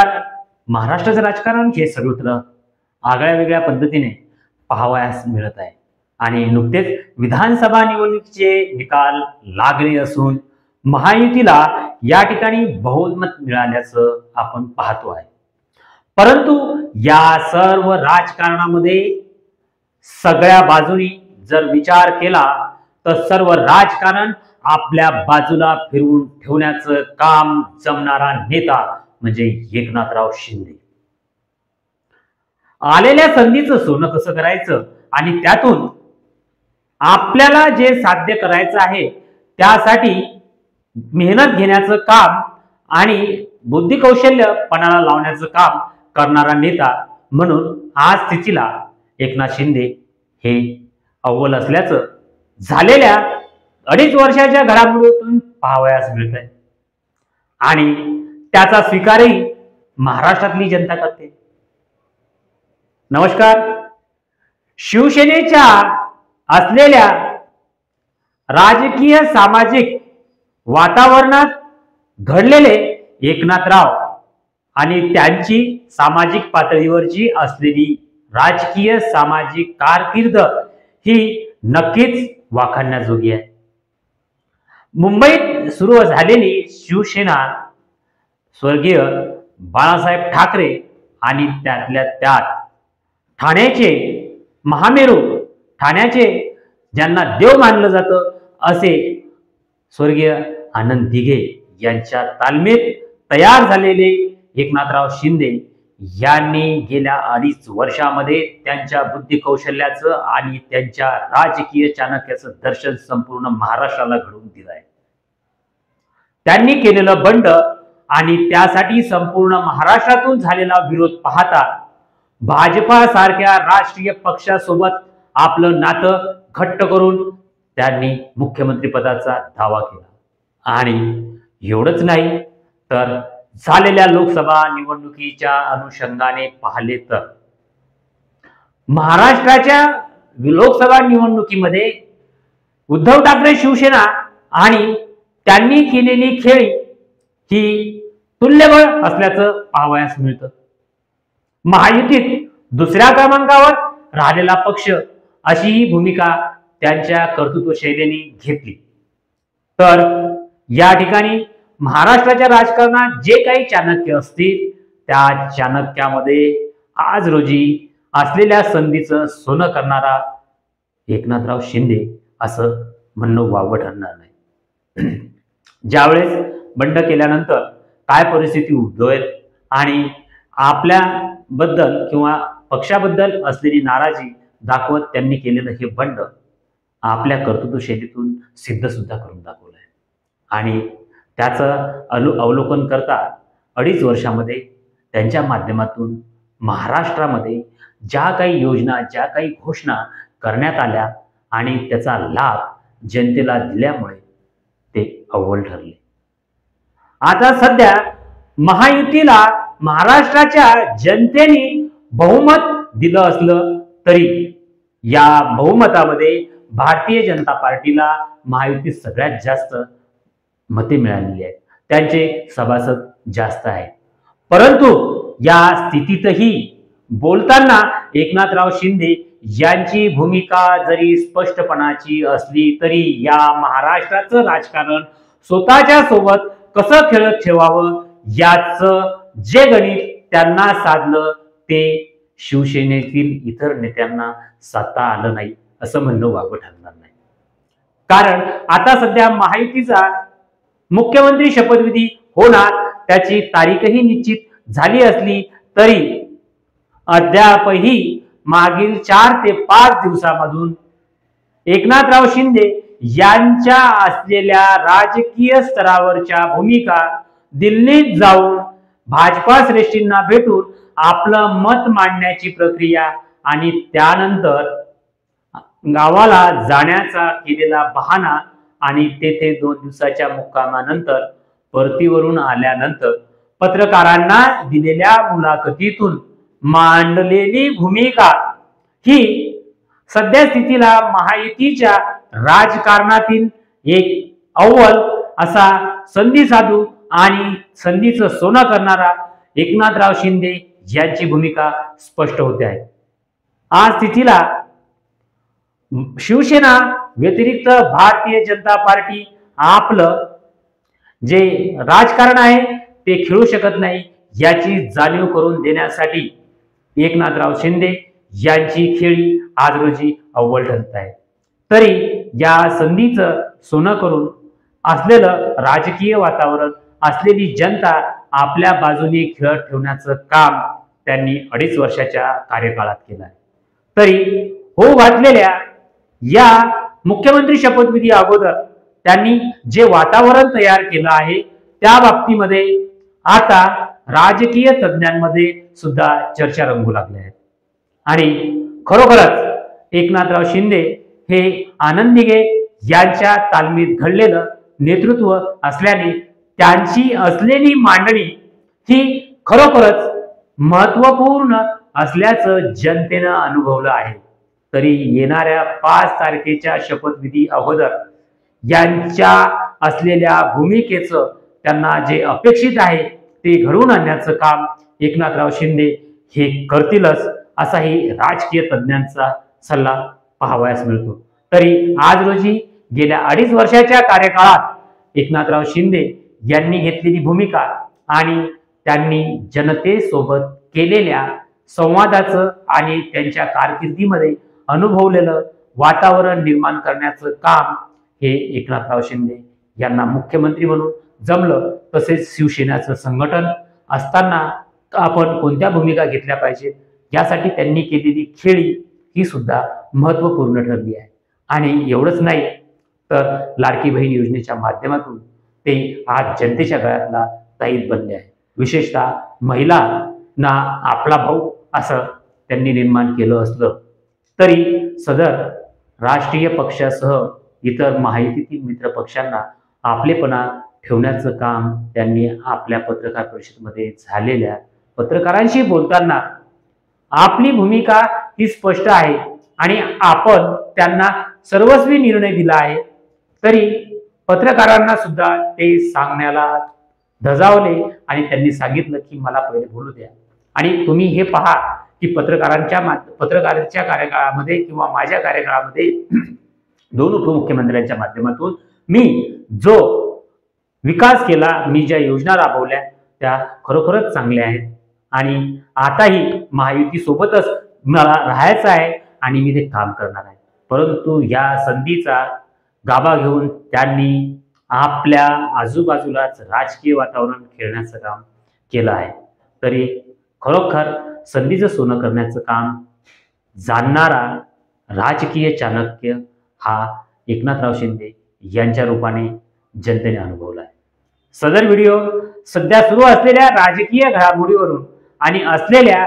नमस्कार. महाराष्ट्राचं राजकारण हे सर्वत्र आगळ्या वेगळ्या पद्धतीने पाहावयास मिळत आहे आणि नुकतेच विधानसभा निवडणुकीचे निकाल लागले असून महायुतीला या ठिकाणी बहुमत मिळाल्याचं आपण पाहतो आहे. परंतु या सर्व राजकारणामध्ये सगळ्या बाजूनी जर विचार केला तर सर्व राजकारण आपल्या बाजूला फिरवून ठेवण्याचं काम जमणारा नेता म्हणजे एकनाथराव शिंदे. आलेल्या संधीचं सोनं कसं करायचं आणि त्यातून आपल्याला जे साध्य करायचं आहे त्यासाठी मेहनत घेण्याचं काम आणि बुद्धी कौशल्य पणाला लावण्याचं काम करणारा नेता म्हणून आज स्थितीला एकनाथ शिंदे हे अव्वल असल्याचं झालेल्या 2.5 वर्षाच्या घडामोडीतून पाहावयास मिळत आहे आणि त्याचा स्वीकारही महाराष्ट्रातली जनता करते. नमस्कार. शिवसेनेच्या असलेल्या राजकीय सामाजिक वातावरणात घडलेले एकनाथराव आणि त्यांची सामाजिक पातळीवरची असलेली राजकीय सामाजिक कारकीर्द ही नक्कीच वाखाणण्याजोगी आहे. मुंबईत सुरू झालेली शिवसेना स्वर्गीय बाळासाहेब ठाकरे आणि त्यातल्या त्यात ठाण्याचे महामेरू, ठाण्याचे ज्यांना देव मानलं जातं असे स्वर्गीय आनंद दिघे यांच्या तालमीत तयार झालेले एकनाथराव शिंदे यांनी गेल्या 2.5 वर्षामध्ये त्यांच्या बुद्धी कौशल्याचं आणि त्यांच्या राजकीय चाणक्याचं दर्शन संपूर्ण महाराष्ट्राला घडवून दिलं आहे. त्यांनी केलेलं बंड आणि त्यासाठी संपूर्ण महाराष्ट्रातून झालेला विरोध पाहता भाजपा सारख्या राष्ट्रीय पक्षासोबत आपलं नातं घट्ट करून त्यांनी मुख्यमंत्री पदाचा दावा केला. आणि एवढंच नाही तर झालेल्या लोकसभा निवडणुकीच्या अनुषंगाने पाहिले तर महाराष्ट्राच्या लोकसभा निवडणुकीमध्ये उद्धव ठाकरे शिवसेना आणि त्यांनी केलेली खेळी ही तुल्यबळ असल्याचं पाहावयास मिळतं. महायुतीत दुसऱ्या क्रमांकावर राहिलेला पक्ष अशी ही भूमिका त्यांच्या कर्तृत्व शैलीने घेतली. तर या ठिकाणी महाराष्ट्राच्या राजकारणात जे काही चाणक्य असतील त्या चाणक्यामध्ये आज रोजी असलेल्या संधीचं सोनं करणारा एकनाथराव शिंदे असं म्हणणं वावगं ठरणार नाही. ज्यावेळेस बंड केल्यानंतर काय परिस्थिती उद्भवेल आणि आपल्याबद्दल किंवा पक्षाबद्दल असलेली नाराजी दाखवत त्यांनी केलेलं हे बंड आपल्या कर्तृत्व शैलीतून सिद्ध सुद्धा करून दाखवलं आहे. आणि त्याचं अवलोकन करता 2.5 वर्षामध्ये त्यांच्या माध्यमातून महाराष्ट्रामध्ये ज्या काही योजना, ज्या काही घोषणा करण्यात आल्या आणि त्याचा लाभ जनतेला दिल्यामुळे ते अव्वल ठरले. आता सध्या महायुतीला महाराष्ट्राच्या जनतेने बहुमत दिलं असलं तरी या बहुमतामध्ये भारतीय जनता पार्टीला महायुतीत सगळ्यात जास्त मते मिळालेली आहेत. त्यांचे सभासद जास्त आहेत. परंतु या स्थितीतही बोलताना एकनाथराव शिंदे यांची भूमिका जरी स्पष्टपणाची असली तरी या महाराष्ट्राचं राजकारण स्वतःच्या सोबत कसं खेळत ठेवावं याचं जे गणित त्यांना साधलं ते शिवसेनेतील इतर नेत्यांना साधता आलं नाही असं म्हणणं वावगं ठरणार नाही. कारण आता सध्या महायुतीचा मुख्यमंत्री शपथविधी होणार, त्याची तारीखही निश्चित झाली असली तरी अद्यापही मागील 4 ते 5 दिवसामधून एकनाथराव शिंदे यांच्या असलेल्या राजकीय स्तरावरच्या भूमिका दिल्लीत जाऊन भाजपा श्रेष्ठींना भेटून आपलं मत मांडण्याची प्रक्रिया आणि त्यानंतर गावाला जाण्याचा केलेला बहाणा आणि तेथे 2 दिवसाच्या मुक्कामानंतर परतीवरून आल्यानंतर पत्रकारांना दिलेल्या मुलाखतीतून मांडलेली भूमिका ही सध्या स्थितीला महायुतीच्या राजकारणातील एक अव्वल असा संधी साधू आणि संधीचं सोनं करणारा एकनाथराव शिंदे यांची भूमिका स्पष्ट होते आहे। आज तिथीला शिवसेना व्यतिरिक्त भारतीय जनता पार्टी आपलं जे राजकारण आहे ते खेळू शकत नाही याची जाणीव करून देण्यासाठी एकनाथराव शिंदे यांची खेळी आज रोजी अव्वल ठरत आहे। तरी या संधीचं सोनं करून असलेलं राजकीय वातावरण असलेली जनता आपल्या बाजूने खेळत ठेवण्याचं काम त्यांनी 2.5 वर्षाच्या कार्यकाळात केलं आहे। तरी हो घातलेल्या या मुख्यमंत्री शपथविधी अगोदर त्यांनी जे वातावरण तयार केलं आहे त्या बाबतीमध्ये आता राजकीय तज्ञांमध्ये सुद्धा चर्चा रंगू लागल्या आहेत। आणि खरोखरच एकनाथराव शिंदे हे आनंद दिघे यांच्या तालमीत घडलेलं नेतृत्व असल्याने त्यांची असलेली मांडणी ही खरोखरच महत्त्वपूर्ण असल्याचं जनतेनं अनुभवलं आहे। तरी येणाऱ्या 5 तारखेच्या शपथविधी अगोदर यांच्या असलेल्या भूमिकेचं त्यांना जे अपेक्षित आहे ते घडवून आणण्याचं काम एकनाथराव शिंदे हे करतीलच असाही राजकीय तज्ञांचा सल्ला पाहावयास मिळतो। तरी आज रोजी गेल्या 2.5 वर्षाच्या कार्यकाळात एकनाथराव शिंदे यांनी घेतलेली भूमिका आणि त्यांनी जनतेसोबत केलेल्या संवादाचं आणि त्यांच्या कारकिर्दीमध्ये अनुभवलेलं वातावरण निर्माण करण्याचं काम हे एकनाथराव शिंदे यांना मुख्यमंत्री म्हणून जमलं। तसेच शिवसेनेचं संघटन असताना आपण कोणत्या भूमिका घेतल्या पाहिजेत यासाठी त्यांनी केलेली खेळी ही सुद्धा महत्त्वपूर्ण ठरली आहे। आणि एवढंच नाही तर लाडकी बहीण योजनेच्या माध्यमातून ते आज जनतेच्या गळ्यातला ताईत बनले आहे। विशेषतः महिलांना आपला भाऊ असं त्यांनी निर्माण केलं असलं तरी सदर राष्ट्रीय पक्षासह इतर महायुतीतील मित्र पक्षांना आपलेपणा ठेवण्याचं काम त्यांनी आपल्या पत्रकार परिषदेमध्ये झालेल्या पत्रकारांशी बोलताना आपली भूमिका ही स्पष्ट आहे आणि आपण त्यांना सर्वस्वी निर्णय दिला आहे। तरी पत्रकारांना सुद्धा ते सांगण्याला धजावले आणि त्यांनी सांगितलं की मला पहिले बोलू द्या आणि तुम्ही हे पहा की पत्रकारांच्या कार्यकाळामध्ये किंवा माझ्या कार्यकाळामध्ये 2 उपमुख्यमंत्र्यांच्या माध्यमातून मी जो विकास केला, मी ज्या योजना राबवल्या त्या खरोखरच चांगल्या आहेत आणि आताही महायुती सोबतच मला राहायचं आहे आणि मी ते काम करणार आहे। परंतु या संधीचा गाभा घेऊन त्यांनी आपल्या आजूबाजूलाच राजकीय वातावरण खेळण्याचं काम केलं आहे। तरी खरोखर संधीचं सोनं करण्याचं काम जाणणारा राजकीय चाणक्य हा एकनाथराव शिंदे यांच्या रूपाने जनतेने अनुभवला आहे। सदर व्हिडिओ सध्या सुरू असलेल्या राजकीय घडामोडीवरून आणि असलेल्या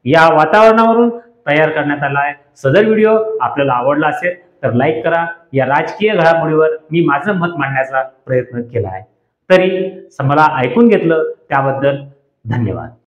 या वातावरणावरून तयार करण्यात आला आहे। सदर व्हिडिओ आपल्याला आवडला असेल तर लाईक करा। या राजकीय घडामोडीवर मी माझं मत मांडण्याचा प्रयत्न केला आहे। तरी मला ऐकून घेतलं त्याबद्दल धन्यवाद।